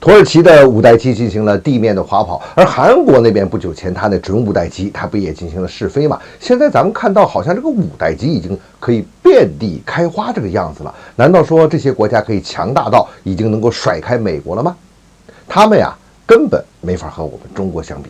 土耳其的五代机进行了地面的滑跑，而韩国那边不久前它的准五代机，它不也进行了试飞嘛？现在咱们看到好像这个五代机已经可以遍地开花这个样子了，难道说这些国家可以强大到已经能够甩开美国了吗？他们呀根本没法和我们中国相比。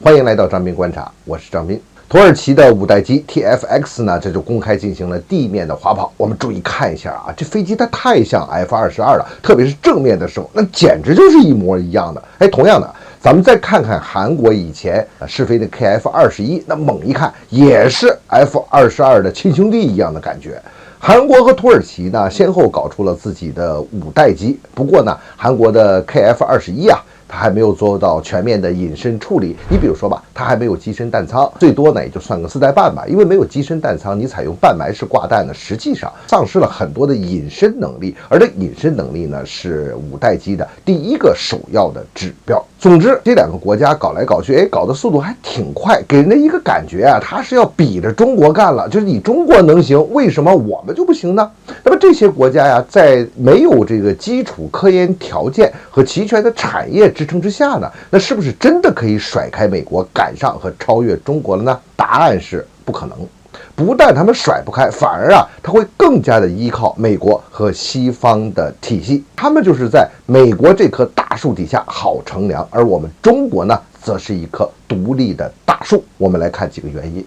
欢迎来到张斌观察，我是张斌。土耳其的五代机 TFX 呢，这就公开进行了地面的滑跑。我们注意看一下啊，这飞机它太像 F-22了，特别是正面的时候，那简直就是一模一样的。同样的，咱们再看看韩国以前试飞的 KF-21，那猛一看也是 F-22的亲兄弟一样的感觉。韩国和土耳其呢，先后搞出了自己的五代机，不过呢，韩国的 KF-21啊，它还没有做到全面的隐身处理。你比如说吧，它还没有机身弹舱，最多呢也就算个4代半吧。因为没有机身弹舱，你采用半埋式挂弹呢，实际上丧失了很多的隐身能力，而这隐身能力呢，是五代机的第一个首要的指标。总之，这两个国家搞来搞去，搞的速度还挺快，给人的一个感觉啊，它是要比着中国干了。就是你中国能行，为什么我们就不行呢？那么这些国家呀，在没有这个基础科研条件和齐全的产业支撑之下呢，那是不是真的可以甩开美国，赶上和超越中国了呢？答案是不可能。不但他们甩不开，反而啊，他会更加的依靠美国和西方的体系。他们就是在美国这棵大树底下好乘凉，而我们中国呢，则是一棵独立的大树。我们来看几个原因。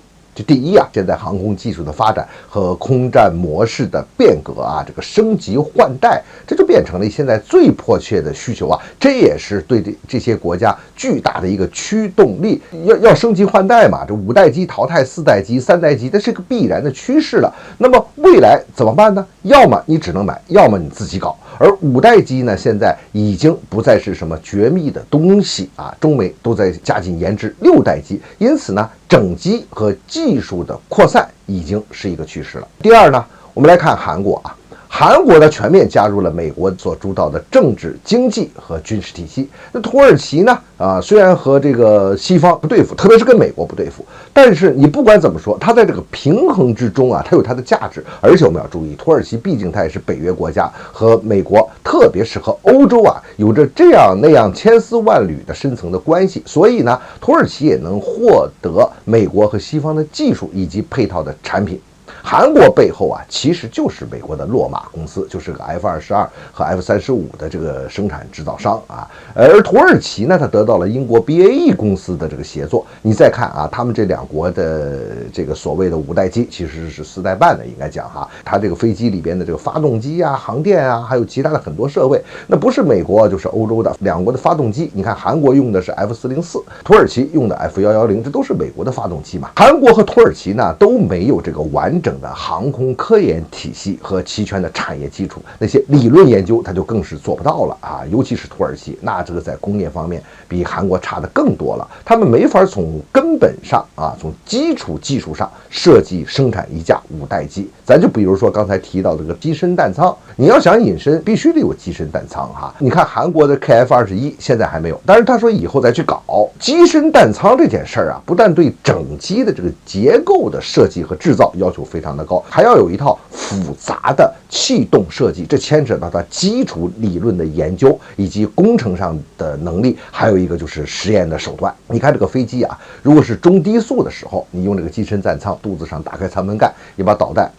第一啊，现在航空技术的发展和空战模式的变革啊，这个升级换代，这就变成了现在最迫切的需求啊。这也是对这些国家巨大的一个驱动力，要升级换代嘛。这五代机淘汰4代机、3代机，这是个必然的趋势了。那么未来怎么办呢？要么你只能买，要么你自己搞。而五代机呢，现在已经不再是什么绝密的东西啊，中美都在加紧研制6代机，因此呢，整机和技术的扩散已经是一个趋势了。第二呢，我们来看韩国啊。韩国呢全面加入了美国所主导的政治、经济和军事体系。那土耳其呢，虽然和这个西方不对付，特别是跟美国不对付，但是你不管怎么说，它在这个平衡之中啊，它有它的价值。而且我们要注意，土耳其毕竟它也是北约国家，和美国，特别是和欧洲啊，有着这样那样千丝万缕的深层的关系。所以呢，土耳其也能获得美国和西方的技术以及配套的产品。韩国背后啊，其实就是美国的洛马公司，就是个 F-22和 F-35的这个生产制造商啊。而土耳其呢，它得到了英国 BAE 公司的这个协作。你再看啊，他们这两国的这个所谓的五代机，其实是4代半的，应该讲哈。它这个飞机里边的这个发动机啊、航电啊，还有其他的很多设备，那不是美国就是欧洲的。两国的发动机，你看韩国用的是 F-404，土耳其用的 F-110，这都是美国的发动机嘛。韩国和土耳其呢都没有这个完整的航空科研体系和齐全的产业基础，那些理论研究它就更是做不到了啊！尤其是土耳其，那这个在工业方面比韩国差的更多了，他们没法从根本上啊，从基础技术上设计生产一架五代机。咱就比如说刚才提到这个机身弹舱，你要想隐身，必须得有机身弹舱哈。你看韩国的 KF-21现在还没有，但是他说以后再去搞机身弹舱这件事儿啊，不但对整机的这个结构的设计和制造要求非常的高，还要有一套复杂的气动设计，这牵扯到它基础理论的研究以及工程上的能力，还有一个就是实验的手段。你看这个飞机啊，如果是中低速的时候，你用这个机身弹舱，肚子上打开舱门盖，你把导弹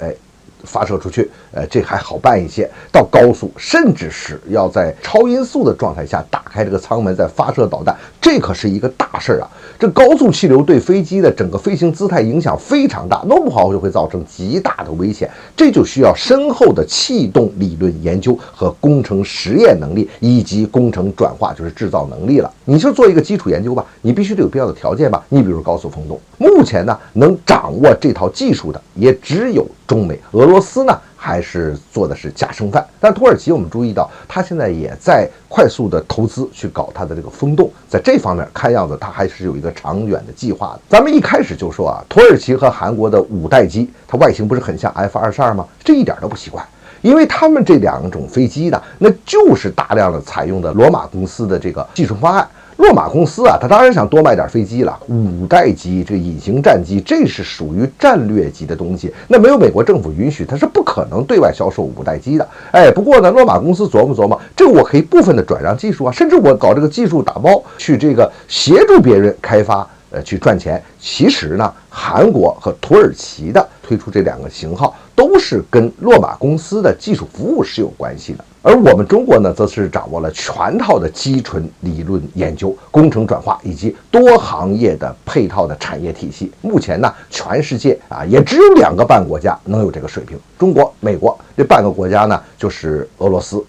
发射出去，这还好办一些。到高速，甚至是要在超音速的状态下打开这个舱门再发射导弹，这可是一个大事啊！这高速气流对飞机的整个飞行姿态影响非常大，弄不好就会造成极大的危险。这就需要深厚的气动理论研究和工程实验能力，以及工程转化，就是制造能力了。你就做一个基础研究吧，你必须得有必要的条件吧。你比如高速风洞，目前呢能掌握这套技术的也只有中美，俄罗斯呢还是做的是假生饭。但土耳其我们注意到，它现在也在快速的投资去搞它的这个风洞，在这方面看样子它还是有一个长远的计划的。咱们一开始就说啊，土耳其和韩国的五代机，它外形不是很像 F-22吗？这一点都不奇怪。因为他们这两种飞机呢，那就是大量的采用的罗马公司的这个技术方案。洛马公司啊，他当然想多卖点飞机了，五代机这个隐形战机，这是属于战略级的东西，那没有美国政府允许，它是不可能对外销售五代机的。不过呢，洛马公司琢磨琢磨，这个我可以部分的转让技术啊，甚至我搞这个技术打包去这个协助别人开发。去赚钱。其实呢，韩国和土耳其的推出这两个型号，都是跟洛马公司的技术服务是有关系的。而我们中国呢，则是掌握了全套的基纯理论研究、工程转化以及多行业的配套的产业体系。目前呢，全世界也只有2个半国家能有这个水平：中国、美国。这半个国家呢，就是俄罗斯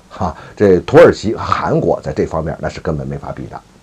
这土耳其和韩国在这方面那是根本没法比的。